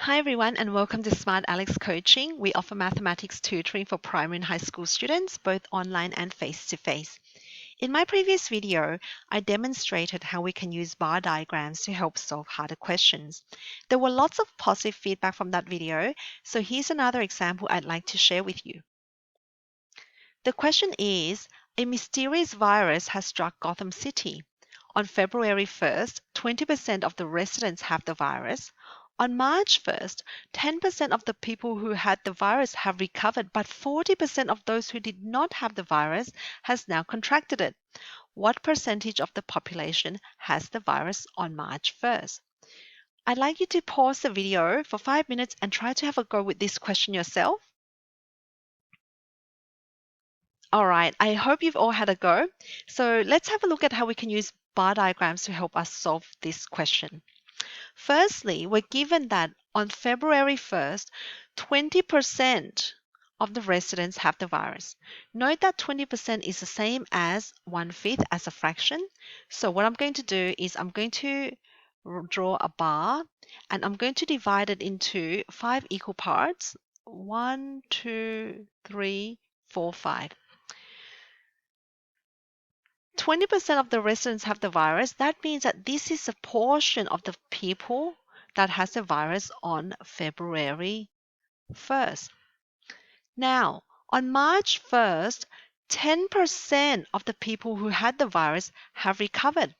Hi everyone and welcome to Smart Alex Coaching. We offer mathematics tutoring for primary and high school students, both online and face-to-face. In my previous video, I demonstrated how we can use bar diagrams to help solve harder questions. There were lots of positive feedback from that video, so here's another example I'd like to share with you. The question is, a mysterious virus has struck Gotham City. On February 1st, 20% of the residents have the virus. On March 1st, 10% of the people who had the virus have recovered, but 40% of those who did not have the virus has now contracted it. What percentage of the population has the virus on March 1st? I'd like you to pause the video for 5 minutes and try to have a go with this question yourself. All right, I hope you've all had a go. So let's have a look at how we can use bar diagrams to help us solve this question. Firstly, we're given that on February 1st, 20% of the residents have the virus. Note that 20% is the same as 1/5 as a fraction. So what I'm going to do is I'm going to draw a bar and I'm going to divide it into 5 equal parts. 1, 2, 3, 4, 5. 20% of the residents have the virus. That means that this is a portion of the people that has the virus on February 1st. Now, on March 1st, 10% of the people who had the virus have recovered.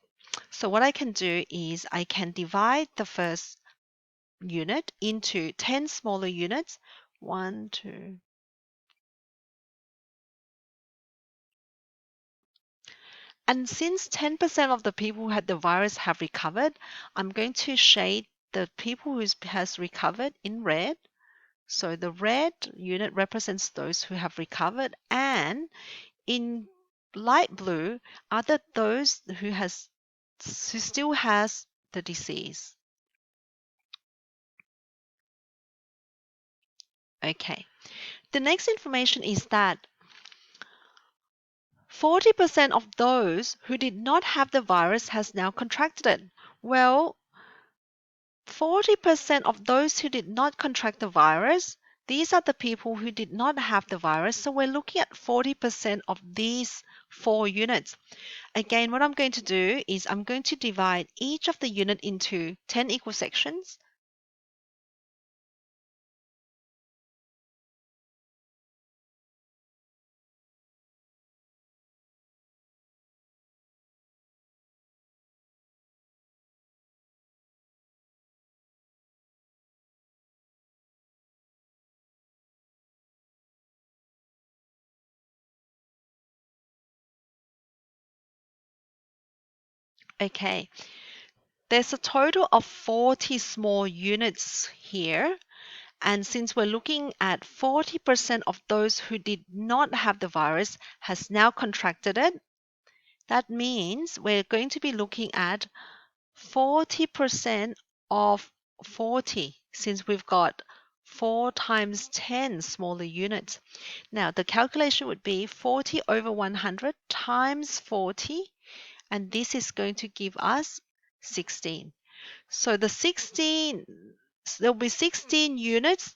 So what I can do is I can divide the first unit into 10 smaller units. 1, 2. And since 10% of the people who had the virus have recovered, I'm going to shade the people who has recovered in red. So the red unit represents those who have recovered, and in light blue are those who still has the disease. Okay. The next information is that 40% of those who did not have the virus has now contracted it. Well, 40% of those who did not contract the virus, these are the people who did not have the virus. So we're looking at 40% of these 4 units. Again, what I'm going to do is I'm going to divide each of the unit into 10 equal sections. Okay, there's a total of 40 small units here. And since we're looking at 40% of those who did not have the virus has now contracted it, that means we're going to be looking at 40% of 40, since we've got 4 times 10 smaller units. Now, the calculation would be 40 over 100 times 40, and this is going to give us 16. So there'll be 16 units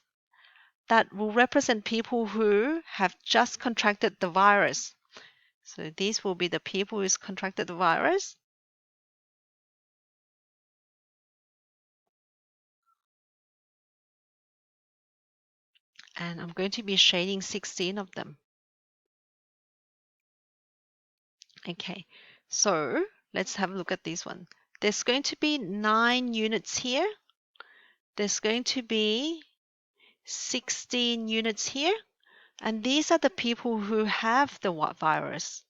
that will represent people who have just contracted the virus. So these will be the people who's contracted the virus. And I'm going to be shading 16 of them. Okay, so let's have a look at this one. There's going to be 9 units here. There's going to be 16 units here. And these are the people who have the virus.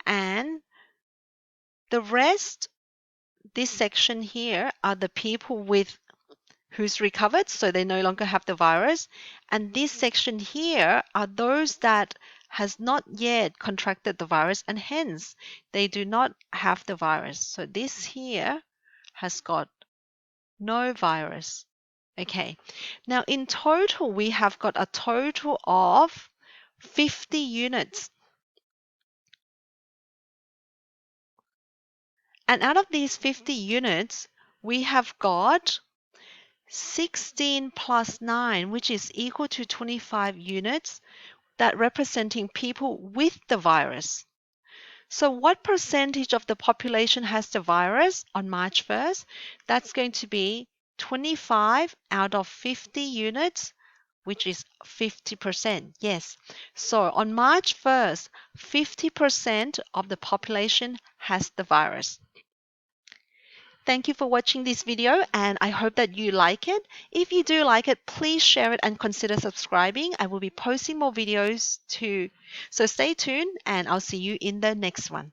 And the rest, this section here, are the people who's recovered, so they no longer have the virus. And this section here are those that has not yet contracted the virus, and hence they do not have the virus. So this here has got no virus. Okay, now in total, we have got a total of 50 units. And out of these 50 units, we have got 16 plus 9, which is equal to 25 units, that representing people with the virus. So what percentage of the population has the virus on March 1st? That's going to be 25 out of 50 units, which is 50%. Yes. So on March 1st, 50% of the population has the virus. Thank you for watching this video, and I hope that you like it. If you do like it, please share it and consider subscribing. I will be posting more videos too. So stay tuned, and I'll see you in the next one.